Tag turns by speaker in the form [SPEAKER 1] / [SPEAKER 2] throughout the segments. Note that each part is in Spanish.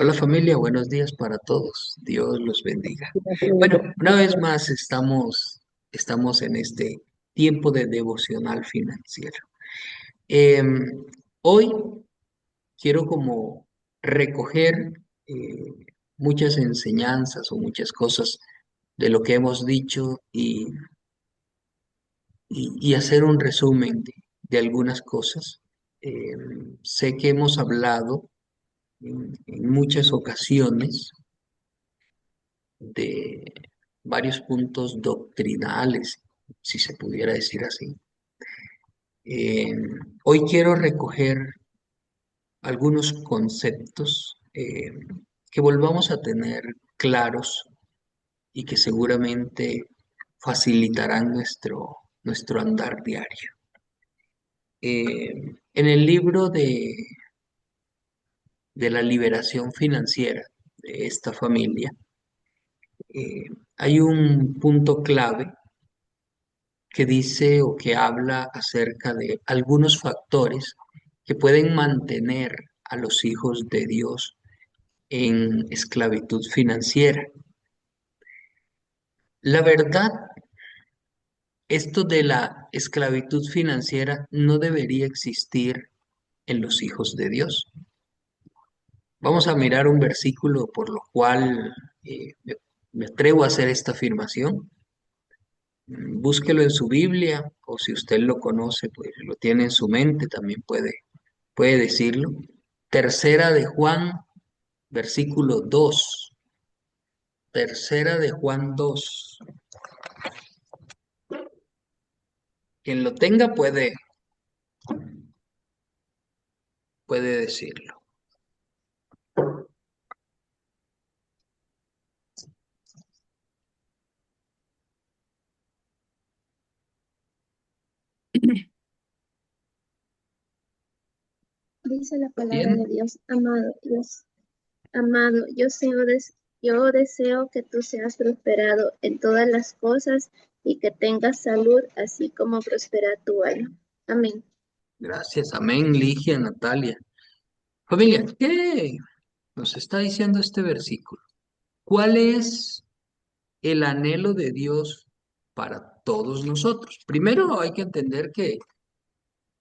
[SPEAKER 1] Hola familia, buenos días para todos. Dios los bendiga. Bueno, una vez más estamos en este tiempo de devocional financiero. Em, Hoy quiero como recoger muchas enseñanzas o muchas cosas de lo que hemos dicho y hacer un resumen de algunas cosas. Sé que hemos hablado en muchas ocasiones de varios puntos doctrinales, si se pudiera decir así. Eh, Hoy quiero recoger algunos conceptos que volvamos a tener claros y que seguramente facilitarán nuestro andar diario. En el libro de la liberación financiera de esta familia, eh, hay un punto clave que dice o que habla acerca de algunos factores que pueden mantener a los hijos de Dios en esclavitud financiera. La verdad, esto de la esclavitud financiera no debería existir en los hijos de Dios. Vamos a mirar un versículo por lo cual me atrevo a hacer esta afirmación. Búsquelo en su Biblia o si usted lo conoce, pues lo tiene en su mente, también puede decirlo. Tercera de Juan, versículo 2. Tercera de Juan 2. Quien lo tenga puede decirlo.
[SPEAKER 2] Dice la palabra de
[SPEAKER 1] Bien,
[SPEAKER 2] Dios, amado, yo deseo que tú seas prosperado en todas las cosas y que tengas salud, así como prospera tu alma. Amén.
[SPEAKER 1] gracias. Amén, Ligia, Natalia. Familia, ¿qué nos está diciendo este versículo? ¿Cuál es el anhelo de Dios para todos nosotros? Primero hay que entender que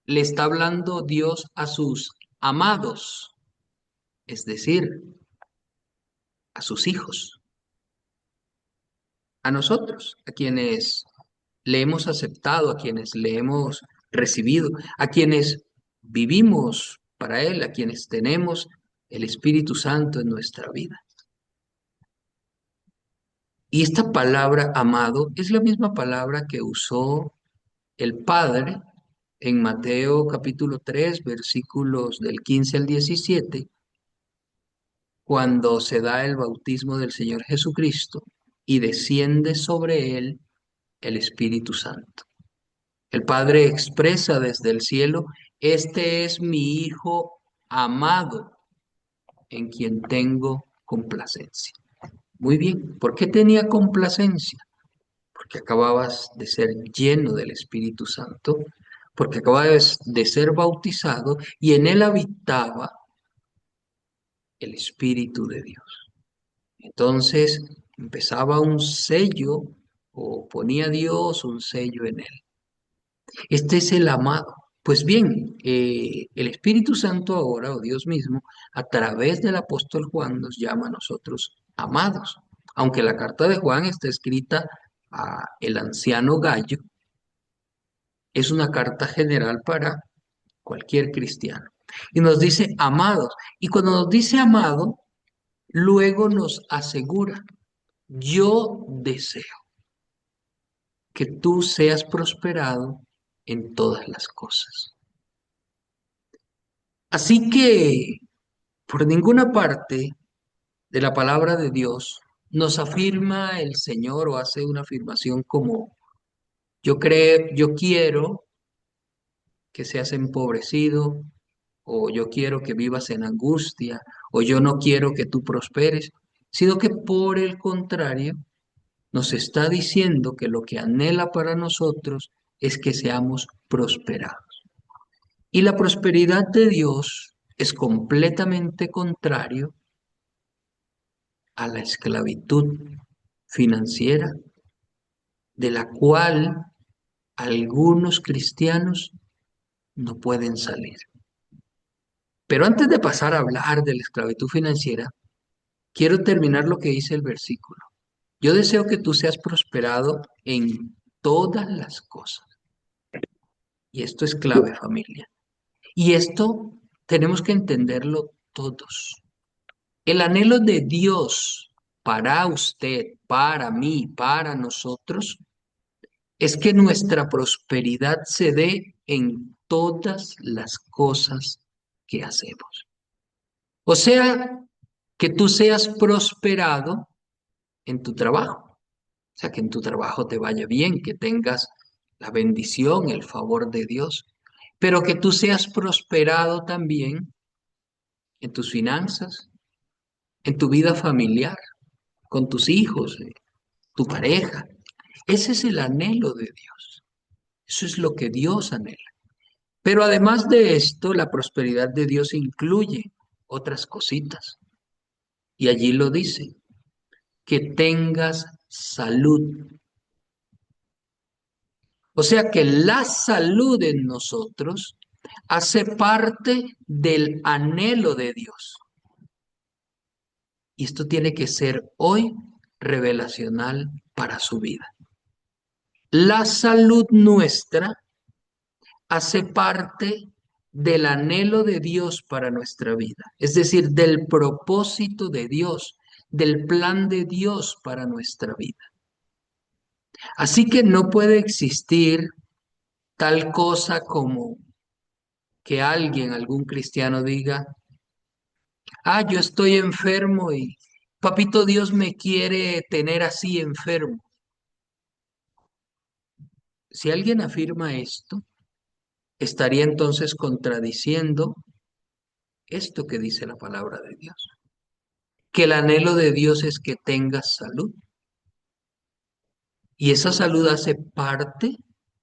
[SPEAKER 1] le está hablando Dios a sus amados, es decir, a sus hijos, a nosotros, a quienes le hemos aceptado, a quienes le hemos recibido, a quienes vivimos para Él, a quienes tenemos el Espíritu Santo en nuestra vida. Y esta palabra amado es la misma palabra que usó el Padre en Mateo capítulo 3 versículos del 15 al 17 cuando se da el bautismo del Señor Jesucristo y desciende sobre él el Espíritu Santo. El Padre expresa desde el cielo, este es mi Hijo amado, en quien tengo complacencia. Muy bien, ¿por qué tenía complacencia? Porque acababas de ser lleno del Espíritu Santo, porque acababas de ser bautizado y en él habitaba el Espíritu de Dios. Entonces empezaba un sello o ponía Dios un sello en él. Este es el amado. Pues bien, el Espíritu Santo ahora, o Dios mismo, a través del apóstol Juan nos llama a nosotros amados. Aunque la carta de Juan está escrita a el anciano Gallo, es una carta general para cualquier cristiano. Y nos dice amados. Y cuando nos dice amado, luego nos asegura, yo deseo que tú seas prosperado en todas las cosas. Así que por ninguna parte de la palabra de Dios nos afirma el Señor o hace una afirmación como yo quiero que seas empobrecido o yo quiero que vivas en angustia o yo no quiero que tú prosperes, sino que por el contrario nos está diciendo que lo que anhela para nosotros es que seamos prosperados. Y la prosperidad de Dios es completamente contrario a la esclavitud financiera de la cual algunos cristianos no pueden salir. Pero antes de pasar a hablar de la esclavitud financiera, quiero terminar lo que dice el versículo. Yo deseo que tú seas prosperado en todas las cosas. Y esto es clave, familia. Y esto tenemos que entenderlo todos. El anhelo de Dios para usted, para mí, para nosotros, es que nuestra prosperidad se dé en todas las cosas que hacemos. O sea, que tú seas prosperado en tu trabajo. O sea, que en tu trabajo te vaya bien, que tengas la bendición, el favor de Dios, pero que tú seas prosperado también en tus finanzas, en tu vida familiar, con tus hijos, tu pareja. Ese es el anhelo de Dios. Eso es lo que Dios anhela. Pero además de esto, la prosperidad de Dios incluye otras cositas. Y allí lo dice, que tengas salud. O sea que la salud en nosotros hace parte del anhelo de Dios. Y esto tiene que ser hoy revelacional para su vida. La salud nuestra hace parte del anhelo de Dios para nuestra vida, es decir, del propósito de Dios, del plan de Dios para nuestra vida. Así que no puede existir tal cosa como que alguien, algún cristiano diga, yo estoy enfermo y papito Dios me quiere tener así enfermo. Si alguien afirma esto, estaría entonces contradiciendo esto que dice la palabra de Dios, que el anhelo de Dios es que tengas salud y esa salud hace parte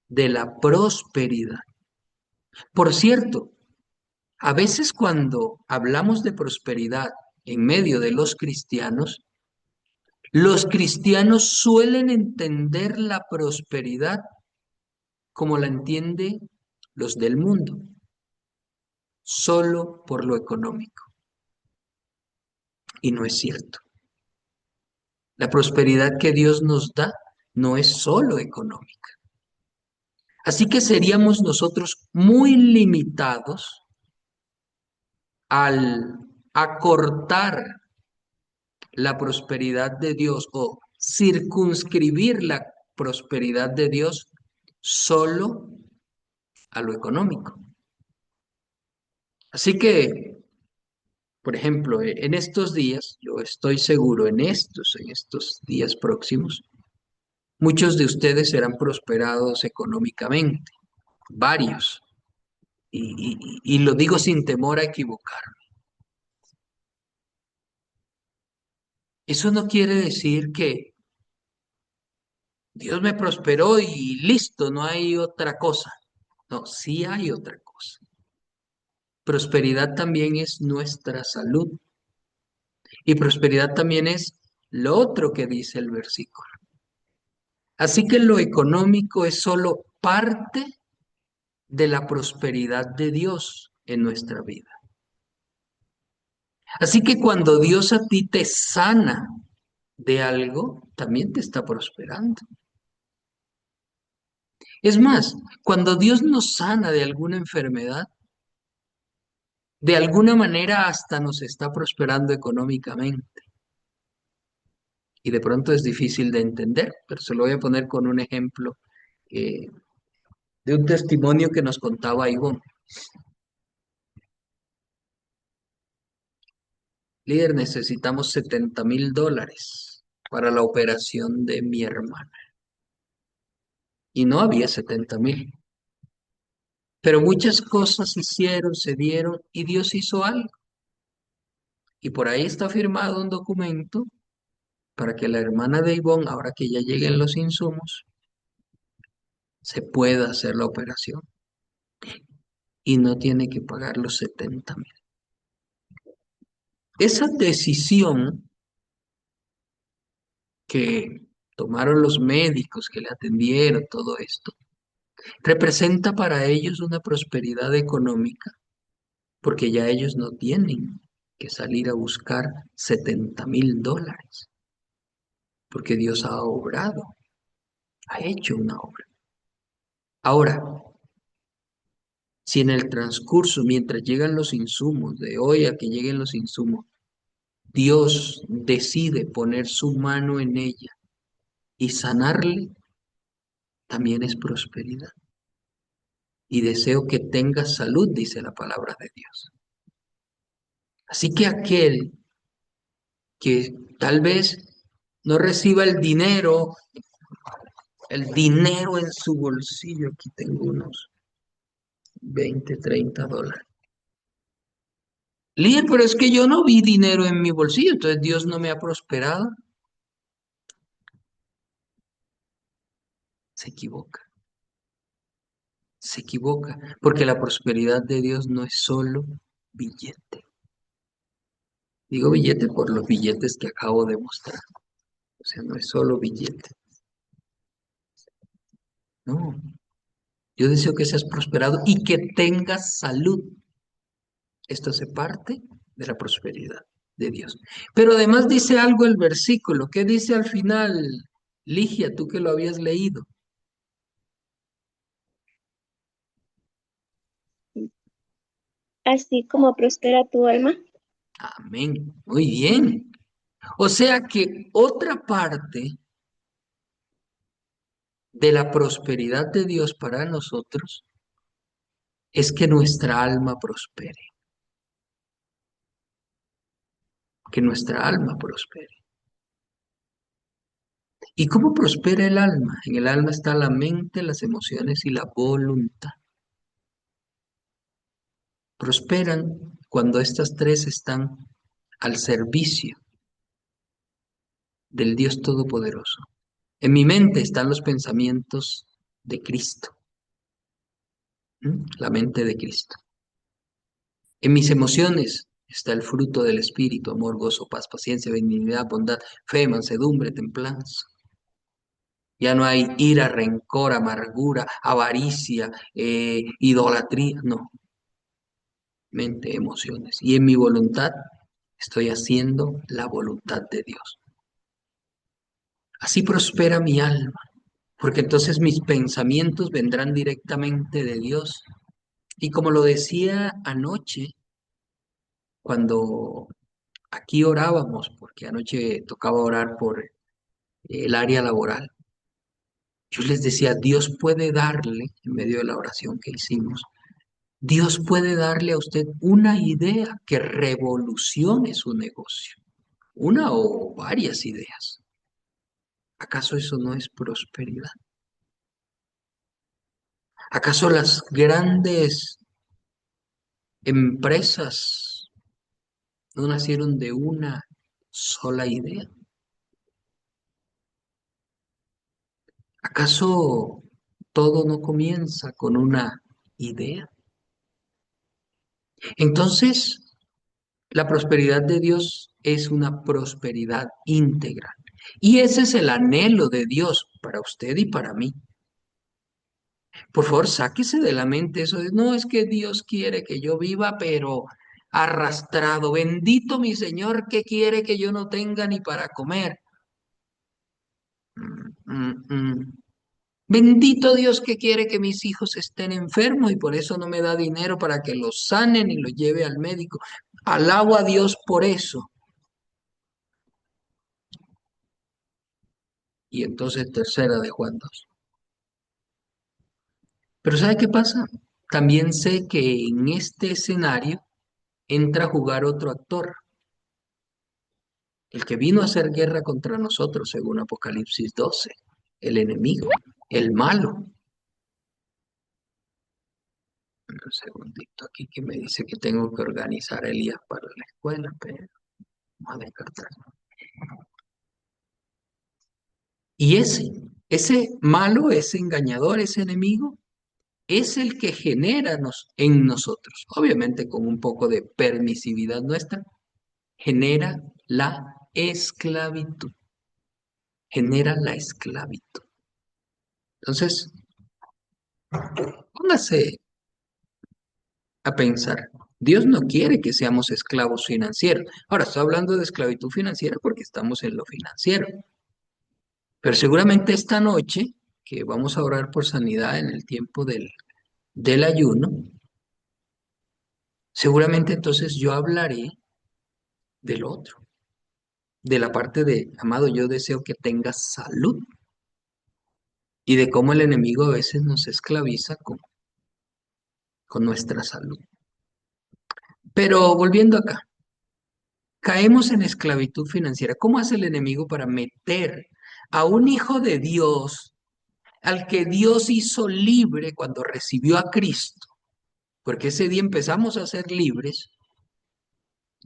[SPEAKER 1] de la prosperidad. Por cierto, a veces cuando hablamos de prosperidad en medio de los cristianos suelen entender la prosperidad como la entienden los del mundo, solo por lo económico. Y no es cierto. La prosperidad que Dios nos da no es solo económica. Así que seríamos nosotros muy limitados al acortar la prosperidad de Dios o circunscribir la prosperidad de Dios solo a lo económico. Así que, por ejemplo, en estos días, yo estoy seguro, en estos días próximos, muchos de ustedes serán prosperados económicamente, varios, y lo digo sin temor a equivocarme. Eso no quiere decir que Dios me prosperó y listo, no hay otra cosa. No, sí hay otra cosa. Prosperidad también es nuestra salud y prosperidad también es lo otro que dice el versículo. Así que lo económico es solo parte de la prosperidad de Dios en nuestra vida. Así que cuando Dios a ti te sana de algo, también te está prosperando. Es más, cuando Dios nos sana de alguna enfermedad, de alguna manera hasta nos está prosperando económicamente. Y de pronto es difícil de entender, pero se lo voy a poner con un ejemplo eh, de un testimonio que nos contaba Ivonne. Líder, necesitamos $70,000 para la operación de mi hermana. Y no había 70,000. Pero muchas cosas hicieron, se dieron y Dios hizo algo. Y por ahí está firmado un documento para que la hermana de Ivonne, ahora que ya lleguen los insumos, se pueda hacer la operación y no tiene que pagar los 70,000. Esa decisión que tomaron los médicos que le atendieron, todo esto, representa para ellos una prosperidad económica, porque ya ellos no tienen que salir a buscar $70,000, porque Dios ha obrado, ha hecho una obra. Ahora, si en el transcurso, mientras llegan los insumos, de hoy a que lleguen los insumos, Dios decide poner su mano en ella y sanarle, también es prosperidad. Y deseo que tengas salud, dice la palabra de Dios. Así que aquel que tal vez no reciba el dinero en su bolsillo, aquí tengo unos 20, $30. Líder, pero es que yo no vi dinero en mi bolsillo, entonces Dios no me ha prosperado. Se equivoca, se equivoca, porque la prosperidad de Dios no es solo billete. Digo billete por los billetes que acabo de mostrar. O sea, no es solo billete. No, yo deseo que seas prosperado y que tengas salud. Esto hace parte de la prosperidad de Dios. Pero además dice algo el versículo. ¿Qué dice al final, Ligia, tú que lo habías leído?
[SPEAKER 2] Así como prospera tu alma.
[SPEAKER 1] Amén. Muy bien. O sea que otra parte de la prosperidad de Dios para nosotros es que nuestra alma prospere, que nuestra alma prospere. ¿Y cómo prospera el alma? En el alma está la mente, las emociones y la voluntad. Prosperan cuando estas tres están al servicio del Dios Todopoderoso. En mi mente están los pensamientos de Cristo, la mente de Cristo. En mis emociones está el fruto del Espíritu, amor, gozo, paz, paciencia, benignidad, bondad, fe, mansedumbre, templanza. Ya no hay ira, rencor, amargura, avaricia, idolatría, no, mente, emociones. Y en mi voluntad estoy haciendo la voluntad de Dios. Así prospera mi alma, porque entonces mis pensamientos vendrán directamente de Dios. Y como lo decía anoche, cuando aquí orábamos, porque anoche tocaba orar por el área laboral, yo les decía, Dios puede darle, en medio de la oración que hicimos, Dios puede darle a usted una idea que revolucione su negocio, una o varias ideas. ¿Acaso eso no es prosperidad? ¿Acaso las grandes empresas no nacieron de una sola idea? ¿Acaso todo no comienza con una idea? Entonces, la prosperidad de Dios es una prosperidad íntegra. Y ese es el anhelo de Dios para usted y para mí. Por favor, sáquese de la mente eso de, no, es que Dios quiere que yo viva, pero arrastrado. Bendito mi Señor que quiere que yo no tenga ni para comer. Mm, mm. Bendito Dios que quiere que mis hijos estén enfermos y por eso no me da dinero para que los sanen y los lleve al médico. Alabo a Dios por eso. Y entonces tercera de Juan 2. Pero ¿sabe qué pasa? También sé que en este escenario entra a jugar otro actor, el que vino a hacer guerra contra nosotros, según Apocalipsis 12, el enemigo, el malo. Un segundito aquí que me dice que tengo que organizar a Elías para la escuela, pero vamos a descartar. Y ese malo, ese engañador, ese enemigo, es el que genera en nosotros, obviamente con un poco de permisividad nuestra, genera la esclavitud. genera la esclavitud. Entonces, póngase a pensar. Dios no quiere que seamos esclavos financieros. Ahora, estoy hablando de esclavitud financiera porque estamos en lo financiero. Pero seguramente esta noche, que vamos a orar por sanidad en el tiempo del ayuno, seguramente entonces yo hablaré del otro, de la parte de, amado, yo deseo que tengas salud y de cómo el enemigo a veces nos esclaviza con nuestra salud. Pero volviendo acá, caemos en esclavitud financiera. ¿Cómo hace el enemigo para meter a un hijo de Dios, al que Dios hizo libre cuando recibió a Cristo? Porque ese día empezamos a ser libres.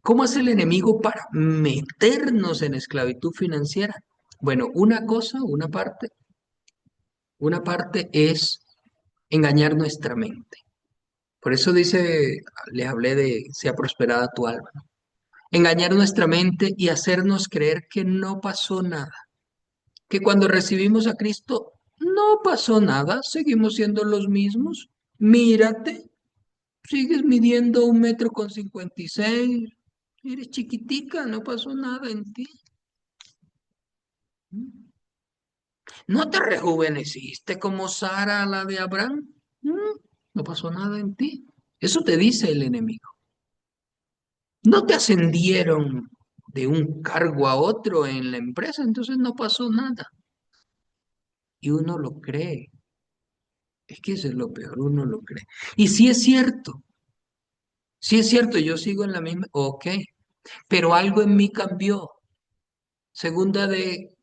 [SPEAKER 1] ¿Cómo hace el enemigo para meternos en esclavitud financiera? Bueno, una parte es engañar nuestra mente. Por eso dice, les hablé de sea prosperada tu alma, ¿no? Engañar nuestra mente y hacernos creer que no pasó nada, que cuando recibimos a Cristo no pasó nada, seguimos siendo los mismos. Mírate, sigues midiendo 1,56 m, eres chiquitica, no pasó nada en ti. No te rejuveneciste como Sara, la de Abraham. No pasó nada en ti. Eso te dice el enemigo. No te ascendieron de un cargo a otro en la empresa, entonces no pasó nada. Y uno lo cree. Es que eso es lo peor, uno lo cree. Y sí es cierto, yo sigo en la misma, ok, pero algo en mí cambió. Segunda de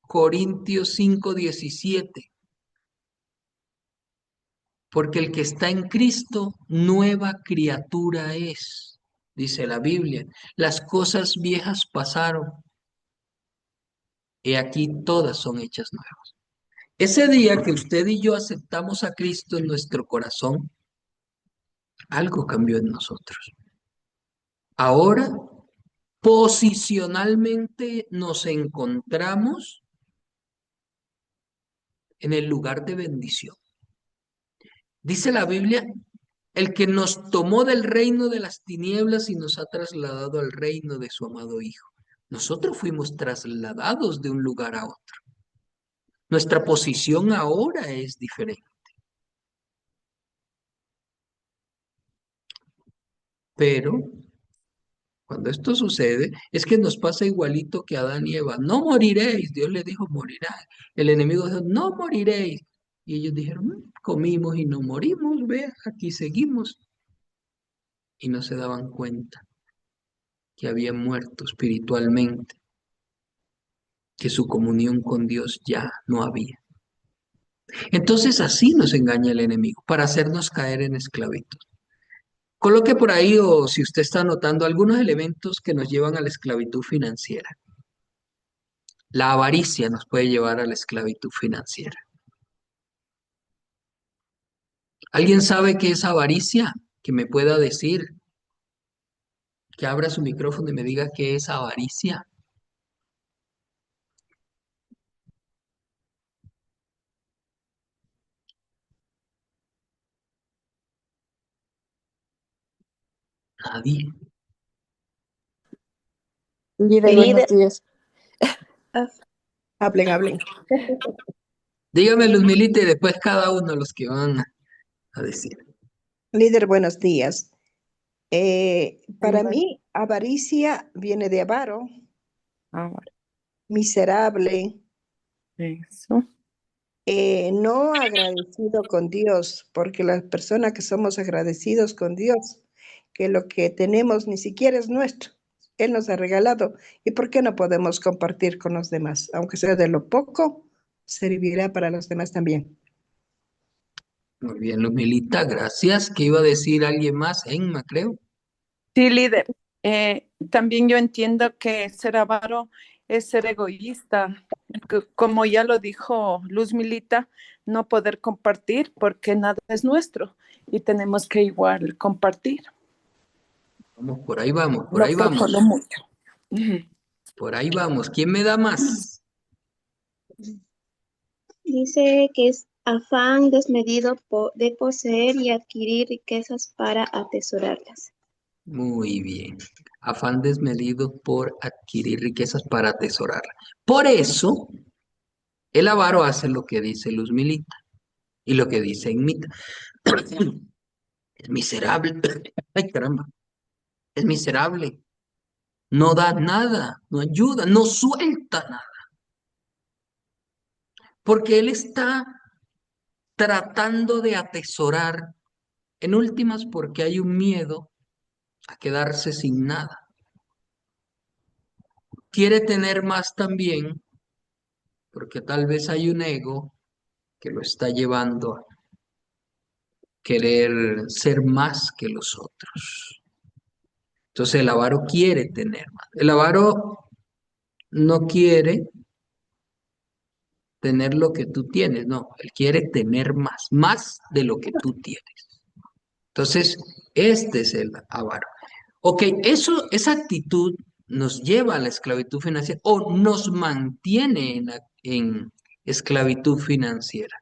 [SPEAKER 1] Corintios 5:17, porque el que está en Cristo, nueva criatura es, dice la Biblia. Las cosas viejas pasaron, y aquí todas son hechas nuevas. Ese día que usted y yo aceptamos a Cristo en nuestro corazón, algo cambió en nosotros. Ahora, posicionalmente nos encontramos en el lugar de bendición. Dice la Biblia, el que nos tomó del reino de las tinieblas y nos ha trasladado al reino de su amado Hijo. Nosotros fuimos trasladados de un lugar a otro. Nuestra posición ahora es diferente. Pero cuando esto sucede, es que nos pasa igualito que a Adán y Eva. No moriréis. Dios les dijo, morirá. El enemigo dijo, no moriréis. Y ellos dijeron, comimos y no morimos, vea, aquí seguimos. Y no se daban cuenta que habían muerto espiritualmente, que su comunión con Dios ya no había. Entonces así nos engaña el enemigo, para hacernos caer en esclavitud. Coloque por ahí, o si usted está anotando, algunos elementos que nos llevan a la esclavitud financiera. La avaricia nos puede llevar a la esclavitud financiera. ¿Alguien sabe qué es avaricia? Que me pueda decir, que abra su micrófono y me diga qué es avaricia. Nadie.
[SPEAKER 3] Líder, buenos
[SPEAKER 2] Líder.
[SPEAKER 3] días. Hablen, hablen.
[SPEAKER 1] Dígame, Luz Milita, y después cada uno los que van a decir.
[SPEAKER 3] Líder, buenos días. Para
[SPEAKER 2] Bueno,
[SPEAKER 3] mí, avaricia viene de avaro,
[SPEAKER 4] Ahora,
[SPEAKER 3] miserable,
[SPEAKER 4] eso.
[SPEAKER 3] no agradecido con Dios, porque las personas que somos agradecidos con Dios, que lo que tenemos ni siquiera es nuestro, Él nos ha regalado. ¿Y por qué no podemos compartir con los demás? Aunque sea de lo poco, servirá para los demás también.
[SPEAKER 1] Muy bien, Luz Milita, gracias. ¿Qué iba a decir alguien más? Emma, creo.
[SPEAKER 4] Sí, líder. También yo entiendo que ser avaro es ser egoísta, como ya lo dijo Luz Milita, no poder compartir porque nada es nuestro y tenemos que igual compartir.
[SPEAKER 1] Vamos, por ahí vamos, por
[SPEAKER 4] Lo
[SPEAKER 1] ahí
[SPEAKER 4] poco,
[SPEAKER 1] vamos,
[SPEAKER 4] lo mucho. Ujú.
[SPEAKER 1] por ahí vamos. ¿Quién me da más?
[SPEAKER 2] Dice que es afán desmedido de poseer y adquirir riquezas para atesorarlas.
[SPEAKER 1] Muy bien. Afán desmedido por adquirir riquezas para atesorarla. Por eso, el avaro hace lo que dice Luz Milita y lo que dice Enmita. Es miserable. Ay, caramba. Es miserable. No da nada, no ayuda, no suelta nada. Porque él está tratando de atesorar, en últimas, porque hay un miedo a quedarse sin nada. Quiere tener más también, porque tal vez hay un ego que lo está llevando a querer ser más que los otros. Entonces el avaro quiere tener más. El avaro no quiere tener lo que tú tienes, no, él quiere tener más, más de lo que tú tienes. Entonces, este es el avaro. Ok, esa actitud nos lleva a la esclavitud financiera o nos mantiene en esclavitud financiera.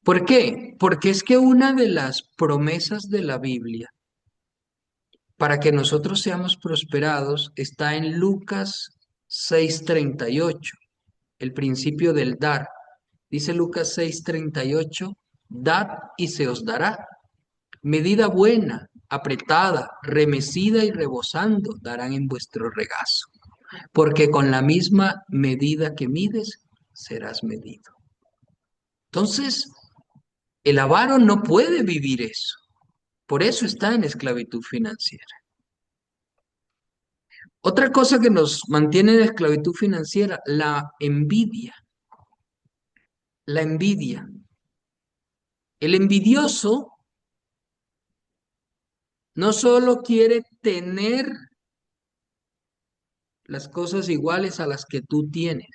[SPEAKER 1] ¿Por qué? Porque es que una de las promesas de la Biblia para que nosotros seamos prosperados está en Lucas 6:38, el principio del dar. Dice Lucas 6:38, dad y se os dará. Medida buena, apretada, remecida y rebosando darán en vuestro regazo, porque con la misma medida que mides, serás medido. Entonces, el avaro no puede vivir eso. Por eso está en esclavitud financiera. Otra cosa que nos mantiene en esclavitud financiera, la envidia. La envidia. El envidioso no solo quiere tener las cosas iguales a las que tú tienes,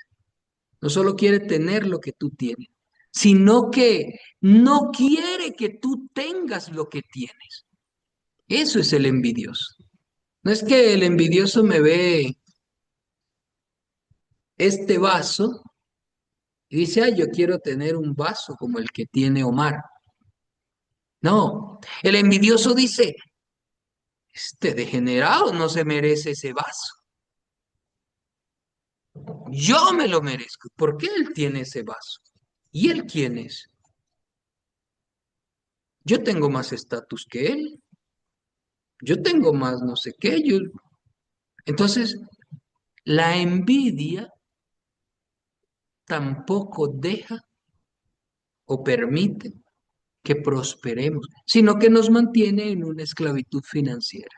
[SPEAKER 1] no solo quiere tener lo que tú tienes, sino que no quiere que tú tengas lo que tienes. Eso es el envidioso. No es que el envidioso me ve este vaso y dice, ay, yo quiero tener un vaso como el que tiene Omar. No, el envidioso dice, este degenerado no se merece ese vaso. Yo me lo merezco. ¿Por qué él tiene ese vaso? ¿Y él quién es? Yo tengo más estatus que él. Yo tengo más no sé qué. Entonces, la envidia tampoco deja o permite que prosperemos, sino que nos mantiene en una esclavitud financiera.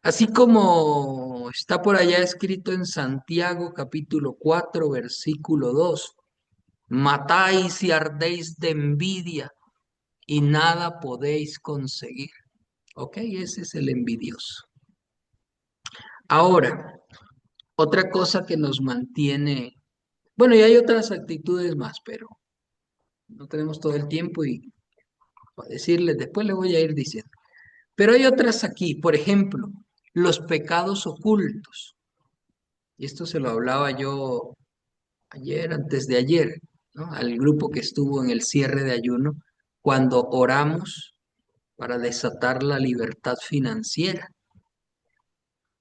[SPEAKER 1] Así como está por allá escrito en Santiago capítulo 4 versículo 2, matáis y ardéis de envidia y nada podéis conseguir. Ok, ese es el envidioso. Ahora, otra cosa que nos mantiene, bueno, y hay otras actitudes más, pero no tenemos todo el tiempo y para decirles, después le voy a ir diciendo. Pero hay otras aquí, por ejemplo, los pecados ocultos. Y esto se lo hablaba yo ayer, antes de ayer, ¿no? Al grupo que estuvo en el cierre de ayuno, cuando oramos para desatar la libertad financiera.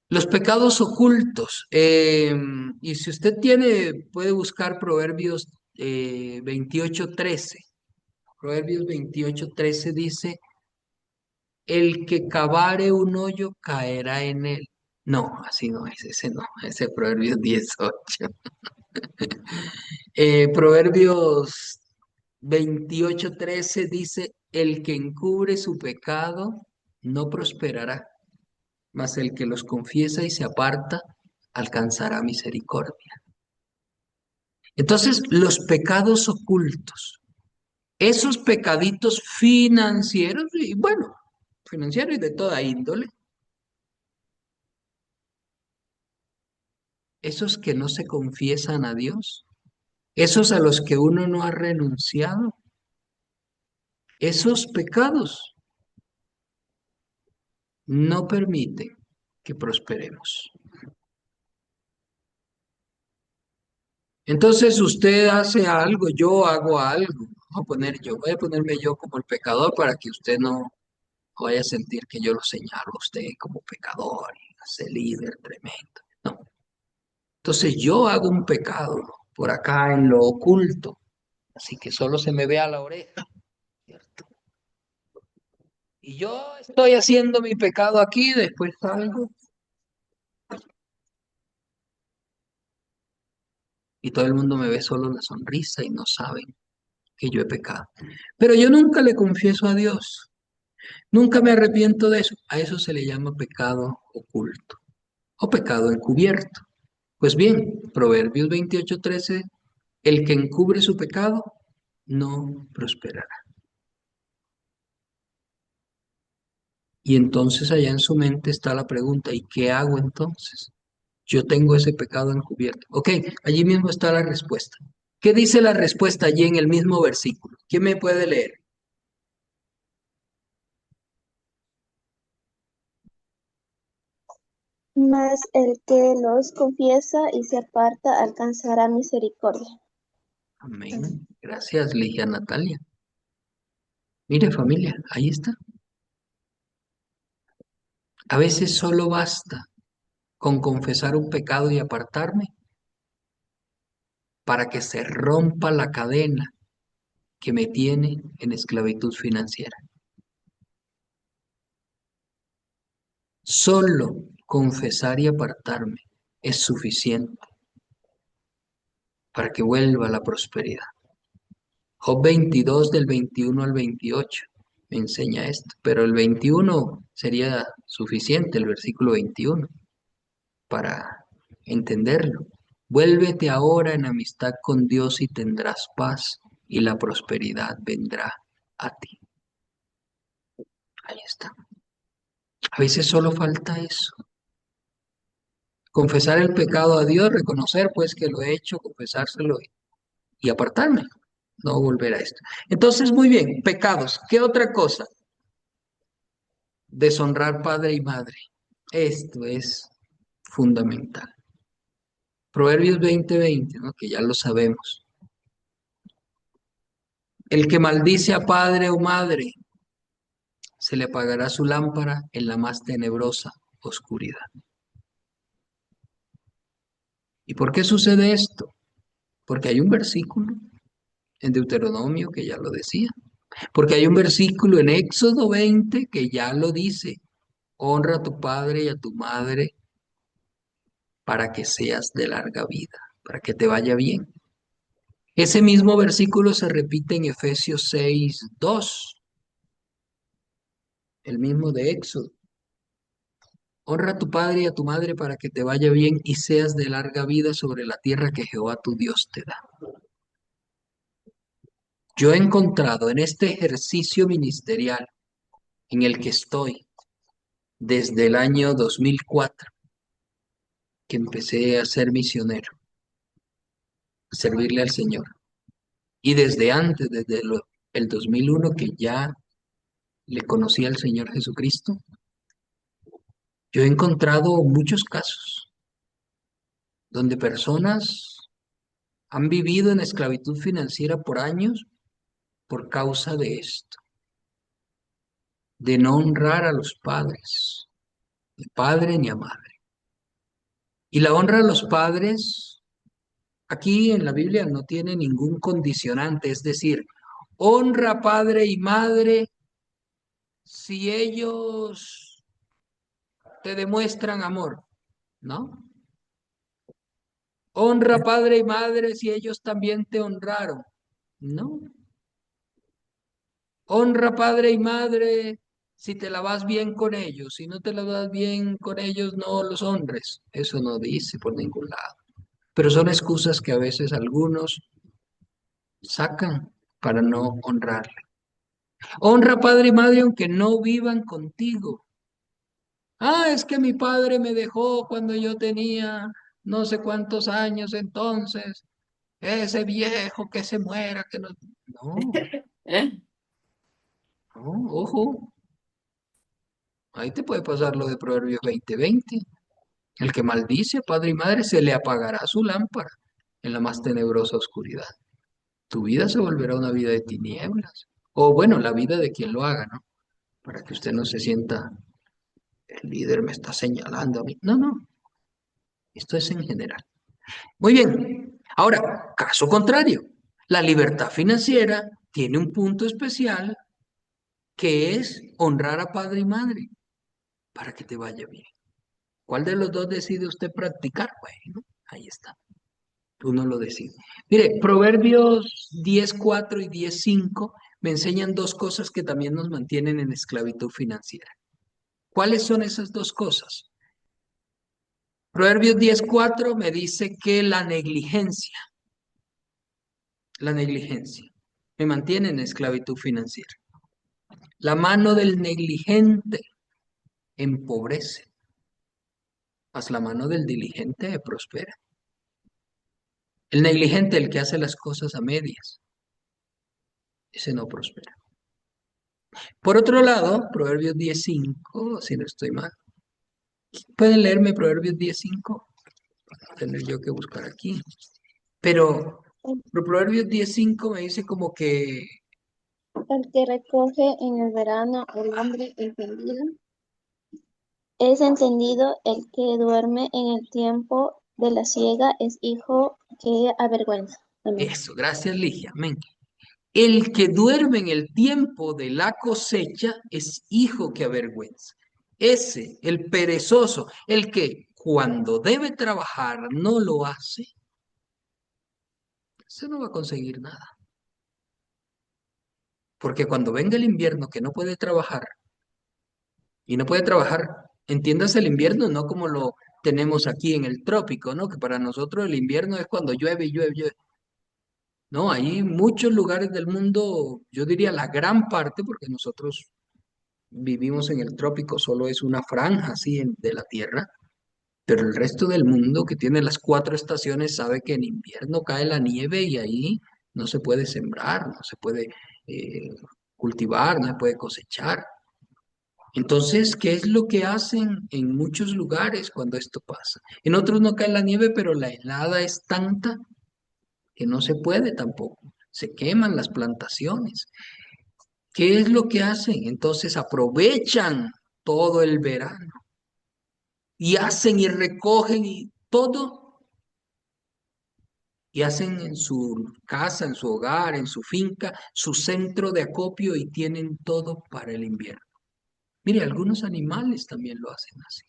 [SPEAKER 1] Los pecados ocultos. Y si usted tiene, puede buscar Proverbios 28:13. Proverbios 28:13 dice, el que cavare un hoyo caerá en él. No, así no es, ese no, ese Proverbios 18. Proverbios 28:13 dice, el que encubre su pecado no prosperará, mas el que los confiesa y se aparta alcanzará misericordia. Entonces, los pecados ocultos, esos pecaditos financieros, y bueno, financieros y de toda índole, esos que no se confiesan a Dios, esos a los que uno no ha renunciado, esos pecados no permiten que prosperemos. Entonces usted hace algo, yo hago algo. Voy a ponerme yo como el pecador para que usted no vaya a sentir que yo lo señalo a usted como pecador y ese líder tremendo. No. Entonces yo hago un pecado por acá en lo oculto, así que solo se me ve a la oreja, ¿cierto? Y yo estoy haciendo mi pecado aquí, después salgo y todo el mundo me ve solo la sonrisa y no saben que yo he pecado. Pero yo nunca le confieso a Dios, nunca me arrepiento de eso. A eso se le llama pecado oculto o pecado encubierto. Pues bien, Proverbios 28:13, el que encubre su pecado no prosperará. Y entonces allá en su mente está la pregunta, ¿y qué hago entonces? Yo tengo ese pecado encubierto. Ok, allí mismo está la respuesta. ¿Qué dice la respuesta allí en el mismo versículo? ¿Quién me puede leer?
[SPEAKER 2] Mas el que los confiesa y se aparta alcanzará misericordia.
[SPEAKER 1] Amén. Gracias, Ligia Natalia. Mire familia, ahí está. A veces solo basta con confesar un pecado y apartarme para que se rompa la cadena que me tiene en esclavitud financiera. Solo confesar y apartarme es suficiente para que vuelva la prosperidad. Job 22 del 21 al 28 me enseña esto, pero el 21 sería suficiente, el versículo 21, para entenderlo. Vuélvete ahora en amistad con Dios y tendrás paz y la prosperidad vendrá a ti. Ahí está. A veces solo falta eso. Confesar el pecado a Dios, reconocer pues que lo he hecho, confesárselo y apartarme, no volver a esto. Entonces, muy bien, pecados. ¿Qué otra cosa? Deshonrar padre y madre. Esto es fundamental. Proverbios 20:20, ¿no? Que ya lo sabemos. El que maldice a padre o madre, se le apagará su lámpara en la más tenebrosa oscuridad. ¿Y por qué sucede esto? Porque hay un versículo en Deuteronomio que ya lo decía. Porque hay un versículo en Éxodo 20 que ya lo dice. Honra a tu padre y a tu madre para que seas de larga vida, para que te vaya bien. Ese mismo versículo se repite en Efesios 6:2, el mismo de Éxodo. Honra a tu padre y a tu madre para que te vaya bien y seas de larga vida sobre la tierra que Jehová tu Dios te da. Yo he encontrado en este ejercicio ministerial en el que estoy desde el año 2004, que empecé a ser misionero, a servirle al Señor. Y desde antes, el 2001, que ya le conocí al Señor Jesucristo, yo he encontrado muchos casos donde personas han vivido en esclavitud financiera por años por causa de esto, de no honrar a los padres, ni padre ni a madre. Y la honra a los padres, aquí en la Biblia no tiene ningún condicionante, es decir, honra padre y madre si ellos te demuestran amor, ¿no? Honra padre y madre si ellos también te honraron, ¿no? Honra padre y madre si te la vas bien con ellos, si no te la vas bien con ellos, no los honres. Eso no dice por ningún lado. Pero son excusas que a veces algunos sacan para no honrarle. Honra padre y madre aunque no vivan contigo. Ah, es que mi padre me dejó cuando yo tenía no sé cuántos años, entonces ese viejo que se muera, que no. No, no, ojo, ahí te puede pasar lo de Proverbios 20:20. El que maldice a padre y madre se le apagará su lámpara en la más tenebrosa oscuridad. Tu vida se volverá una vida de tinieblas. O bueno, la vida de quien lo haga, ¿no? Para que usted no se sienta, el líder me está señalando a mí. No, no, esto es en general. Muy bien. Ahora, caso contrario, la libertad financiera tiene un punto especial que es honrar a padre y madre para que te vaya bien. ¿Cuál de los dos decide usted practicar? Bueno, ahí está. Uno lo decide. Mire, Proverbios 10:4 y 10:5 me enseñan dos cosas que también nos mantienen en esclavitud financiera. ¿Cuáles son esas dos cosas? Proverbios 10:4 me dice que la negligencia, me mantiene en esclavitud financiera. La mano del negligente empobrece, mas la mano del diligente prospera. El negligente, el que hace las cosas a medias, ese no prospera. Por otro lado, Proverbios 10:5, si no estoy mal. ¿Pueden leerme Proverbios 10:5? Para tener yo que buscar aquí. Pero Proverbios 10:5 me dice como que
[SPEAKER 2] El que recoge en el verano el hombre entendido es entendido, el que duerme en el tiempo de la siega es hijo que avergüenza. Amén.
[SPEAKER 1] eso, gracias Ligia, amén. El que duerme en el tiempo de la cosecha es hijo que avergüenza. Ese, el perezoso, el que cuando debe trabajar no lo hace, ese no va a conseguir nada. Porque cuando venga el invierno que no puede trabajar, y no puede trabajar, entiéndase el invierno no como lo tenemos aquí en el trópico, ¿no? Que para nosotros el invierno es cuando llueve, llueve, llueve. No, hay muchos lugares del mundo, yo diría la gran parte, porque nosotros vivimos en el trópico, solo es una franja así de la Tierra, pero el resto del mundo que tiene las cuatro estaciones sabe que en invierno cae la nieve y ahí no se puede sembrar, no se puede eh, cultivar, no se puede cosechar. Entonces, ¿qué es lo que hacen en muchos lugares cuando esto pasa? En otros no cae la nieve, pero la helada es tanta que no se puede tampoco. Se queman las plantaciones. ¿Qué es lo que hacen? Entonces aprovechan todo el verano y hacen y recogen y todo, y hacen en su casa, en su hogar, en su finca, su centro de acopio y tienen todo para el invierno. Mire, algunos animales también lo hacen así.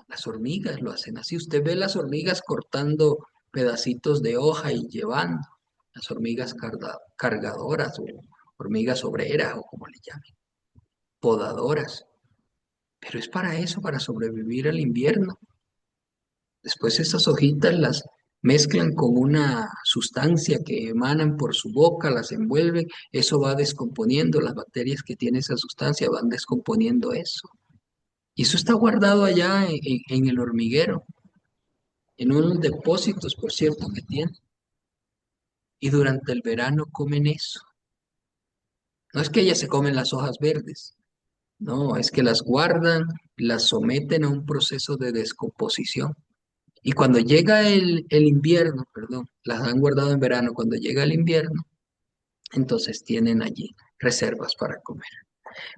[SPEAKER 1] Las hormigas lo hacen así. Usted ve las hormigas cortando pedacitos de hoja y llevando. Las hormigas cargadoras o hormigas obreras o como le llamen. Podadoras. Pero es para eso, para sobrevivir al invierno. Después esas hojitas las mezclan con una sustancia que emanan por su boca, las envuelven, eso va descomponiendo, las bacterias que tiene esa sustancia van descomponiendo eso. Y eso está guardado allá en el hormiguero, en unos depósitos, por cierto, que tienen. Y durante el verano comen eso. No es que ellas se comen las hojas verdes, no, es que las guardan, las someten a un proceso de descomposición. Y cuando llega el invierno, perdón, las han guardado en verano, cuando llega el invierno, entonces tienen allí reservas para comer.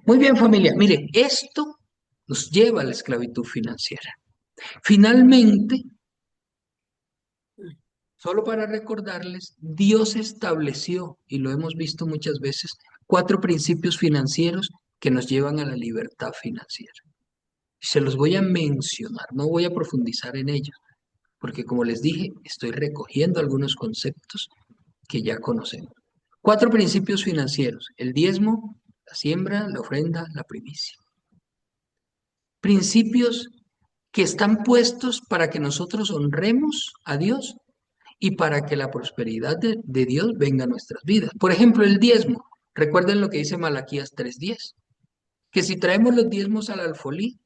[SPEAKER 1] Muy bien, familia, mire, esto nos lleva a la esclavitud financiera. Finalmente, solo para recordarles, Dios estableció, y lo hemos visto muchas veces, 4 principios financieros que nos llevan a la libertad financiera. Se los voy a mencionar, no voy a profundizar en ellos, porque como les dije, estoy recogiendo algunos conceptos que ya conocemos. 4 principios financieros: el diezmo, la siembra, la ofrenda, la primicia. Principios que están puestos para que nosotros honremos a Dios y para que la prosperidad de Dios venga a nuestras vidas. Por ejemplo, el diezmo. Recuerden lo que dice Malaquías 3:10, que si traemos los diezmos al alfolí,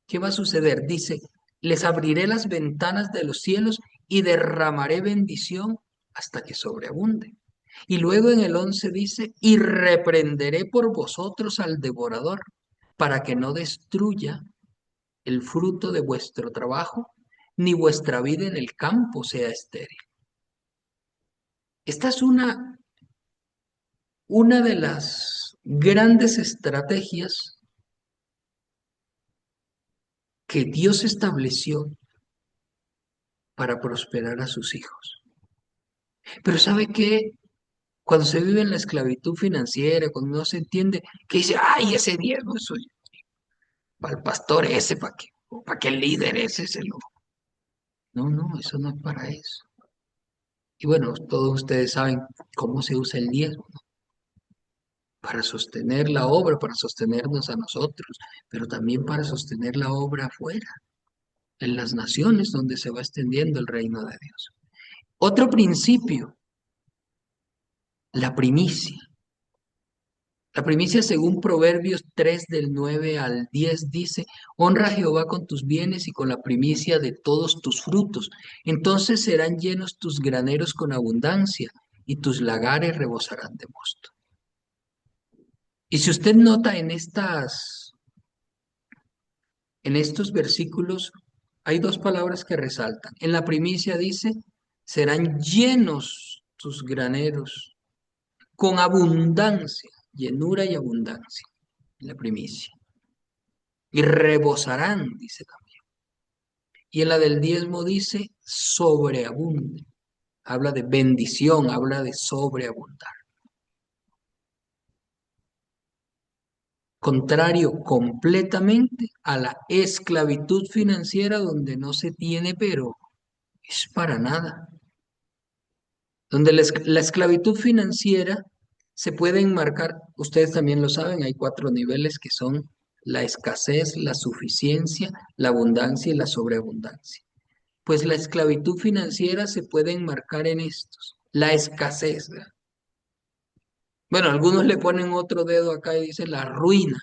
[SPEAKER 1] ¿qué va a suceder? Dice, les abriré las ventanas de los cielos y derramaré bendición hasta que sobreabunde. Y luego en el 11 dice, y reprenderé por vosotros al devorador, para que no destruya el fruto de vuestro trabajo, ni vuestra vida en el campo sea estéril. Esta es una de las grandes estrategias que Dios estableció para prosperar a sus hijos. Pero ¿sabe qué? Cuando se vive en la esclavitud financiera, cuando no se entiende, que dice, ay, ese diezmo, eso para el pastor ese, para que el líder ese se lo... No, no, eso no es para eso. Y bueno, todos ustedes saben cómo se usa el diezmo, ¿no? Para sostener la obra, para sostenernos a nosotros, pero también para sostener la obra afuera, en las naciones donde se va extendiendo el reino de Dios. Otro principio, la primicia. La primicia, según Proverbios 3 del 9 al 10, dice, honra a Jehová con tus bienes y con la primicia de todos tus frutos. Entonces serán llenos tus graneros con abundancia y tus lagares rebosarán de mosto. Y si usted nota en estos versículos, hay dos palabras que resaltan. En la primicia dice, serán llenos tus graneros con abundancia, llenura y abundancia, en la primicia. Y rebosarán, dice también. Y en la del diezmo dice, sobreabunde. Habla de bendición, habla de sobreabundar. Contrario completamente a la esclavitud financiera donde no se tiene, pero es para nada. Donde la esclavitud financiera se puede enmarcar, ustedes también lo saben, hay 4 niveles que son la escasez, la suficiencia, la abundancia y la sobreabundancia. Pues la esclavitud financiera se puede enmarcar en estos. La escasez, ¿verdad? Bueno, algunos le ponen otro dedo acá y dicen la ruina,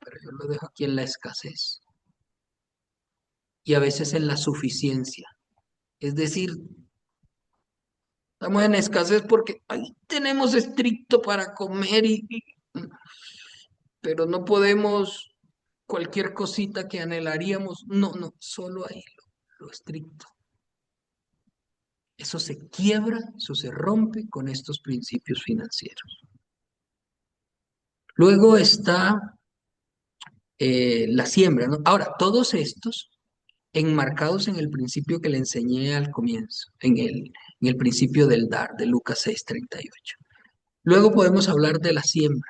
[SPEAKER 1] pero yo lo dejo aquí en la escasez. Y a veces en la suficiencia. Es decir, estamos en escasez porque ahí tenemos estricto para comer pero no podemos cualquier cosita que anhelaríamos. No, no, solo ahí lo estricto. Eso se quiebra, eso se rompe con estos principios financieros. Luego está la siembra, ¿no? Ahora, todos estos enmarcados en el principio que le enseñé al comienzo, en el principio del dar, de Lucas 6:38. Luego podemos hablar de la siembra.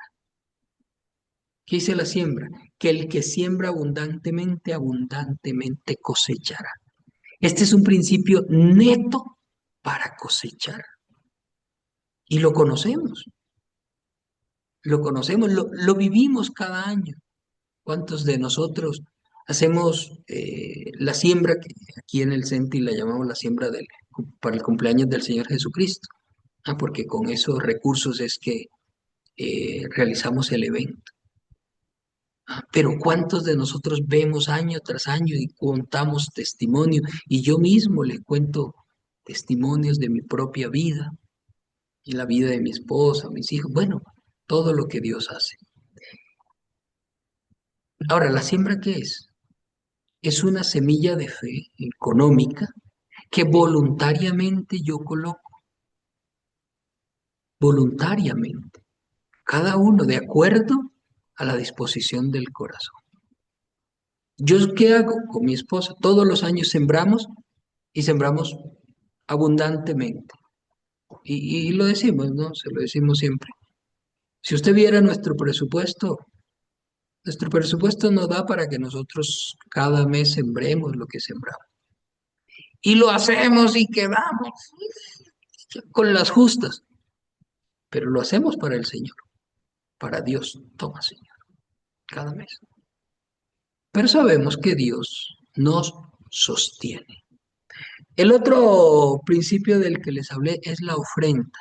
[SPEAKER 1] ¿Qué dice la siembra? Que el que siembra abundantemente, abundantemente cosechará. Este es un principio neto para cosechar. Y lo conocemos, lo vivimos cada año. ¿Cuántos de nosotros hacemos la siembra, que aquí en el CENTI la llamamos la siembra para el cumpleaños del Señor Jesucristo? Porque con esos recursos es que realizamos el evento. Pero ¿cuántos de nosotros vemos año tras año y contamos testimonio? Y yo mismo le cuento testimonios de mi propia vida y la vida de mi esposa, mis hijos, bueno, todo lo que Dios hace. Ahora, ¿la siembra qué es? Es una semilla de fe económica que voluntariamente yo coloco, voluntariamente, cada uno de acuerdo a la disposición del corazón. ¿Yo qué hago con mi esposa? Todos los años sembramos y sembramos abundantemente. Y lo decimos, ¿no? Se lo decimos siempre. Si usted viera nuestro presupuesto no da para que nosotros cada mes sembremos lo que sembramos. Y lo hacemos y quedamos con las justas, pero lo hacemos para el Señor, para Dios. Toma, Señor, cada mes. Pero sabemos que Dios nos sostiene. El otro principio del que les hablé es la ofrenda.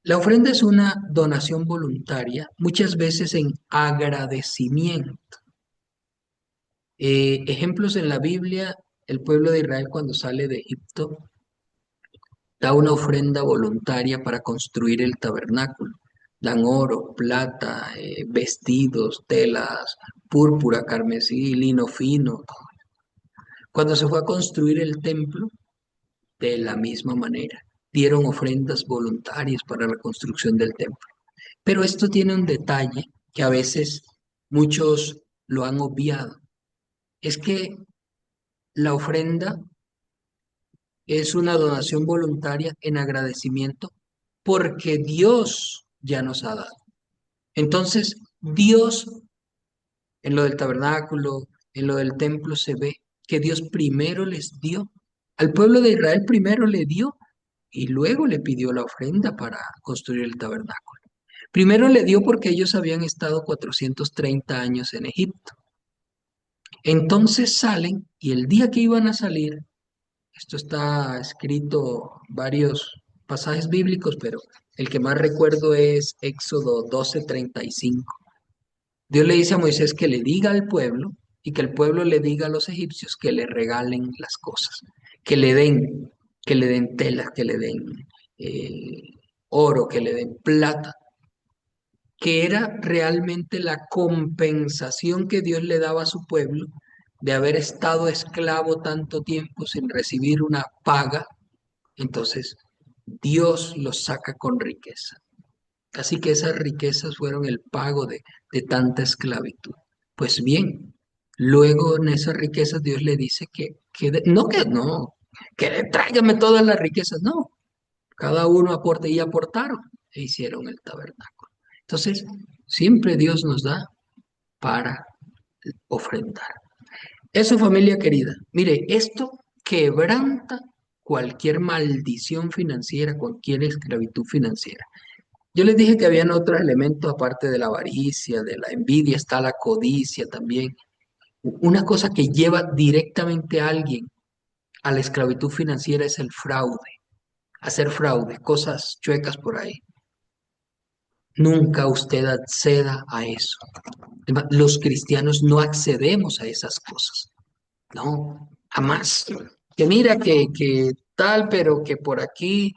[SPEAKER 1] La ofrenda es una donación voluntaria, muchas veces en agradecimiento. Ejemplos en la Biblia, el pueblo de Israel cuando sale de Egipto da una ofrenda voluntaria para construir el tabernáculo. Dan oro, plata, vestidos, telas, púrpura, carmesí, lino fino. Cuando se fue a construir el templo, de la misma manera, dieron ofrendas voluntarias para la construcción del templo. Pero esto tiene un detalle que a veces muchos lo han obviado. Es que la ofrenda es una donación voluntaria en agradecimiento porque Dios ya nos ha dado. Entonces, Dios, en lo del tabernáculo, en lo del templo, se ve que Dios primero les dio. Al pueblo de Israel primero le dio y luego le pidió la ofrenda para construir el tabernáculo. Primero le dio porque ellos habían estado 430 años en Egipto. Entonces salen y el día que iban a salir, esto está escrito varios pasajes bíblicos, pero el que más recuerdo es Éxodo 12:35. Dios le dice a Moisés que le diga al pueblo y que el pueblo le diga a los egipcios que le regalen las cosas, que le den, que le den telas, que le den eh, oro, que le den plata, que era realmente la compensación que Dios le daba a su pueblo de haber estado esclavo tanto tiempo sin recibir una paga. Entonces, Dios los saca con riqueza. Así que esas riquezas fueron el pago de tanta esclavitud. Pues bien, luego en esas riquezas Dios le dice no, que tráigame todas las riquezas, no, cada uno aporte y aportaron e hicieron el tabernáculo. Entonces, siempre Dios nos da para ofrendar. Eso, familia querida. Mire, esto quebranta cualquier maldición financiera, cualquier esclavitud financiera. Yo les dije que habían otros elementos aparte de la avaricia, de la envidia, está la codicia también. Una cosa que lleva directamente a alguien a la esclavitud financiera es el fraude, hacer fraude, cosas chuecas por ahí. Nunca usted acceda a eso. Los cristianos no accedemos a esas cosas. No, jamás. Que mira que tal, pero que por aquí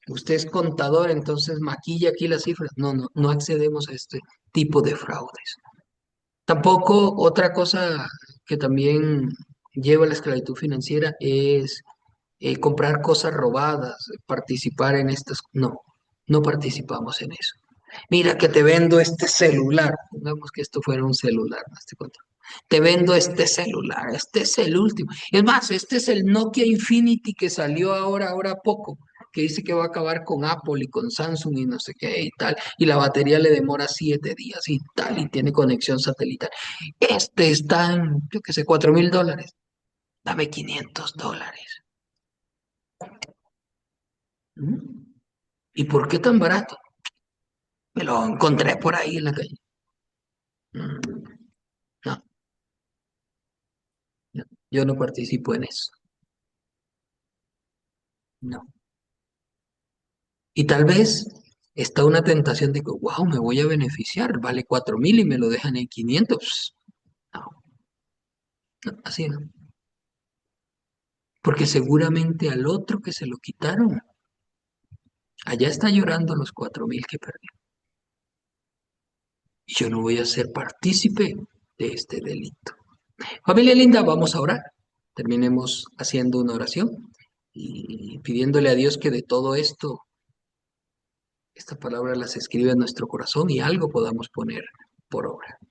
[SPEAKER 1] usted es contador, entonces maquilla aquí las cifras. No, no, no accedemos a este tipo de fraudes. Tampoco otra cosa que también lleva a la esclavitud financiera es comprar cosas robadas, participar en estas. No, no participamos en eso. Mira que te vendo este celular. Digamos que esto fuera un celular, no estoy contando. Te vendo este celular, este es el último. Es más, este es el Nokia Infinity que salió ahora poco, que dice que va a acabar con Apple y con Samsung y no sé qué y tal, y la batería le demora 7 días y tal, y tiene conexión satelital. Este está en, yo qué sé, $4,000. Dame $500. ¿Mm? ¿Y por qué tan barato? Me lo encontré por ahí en la calle. Mm, No, no, yo no participo en eso. No. Y tal vez está una tentación de que, wow, me voy a beneficiar, vale 4,000 y me lo dejan en 500. No, no, así no. Porque seguramente al otro que se lo quitaron, allá está llorando los 4,000 que perdió. Y yo no voy a ser partícipe de este delito. Familia linda, vamos a orar. Terminemos haciendo una oración y pidiéndole a Dios que de todo esto, esta palabra las escriba en nuestro corazón y algo podamos poner por obra.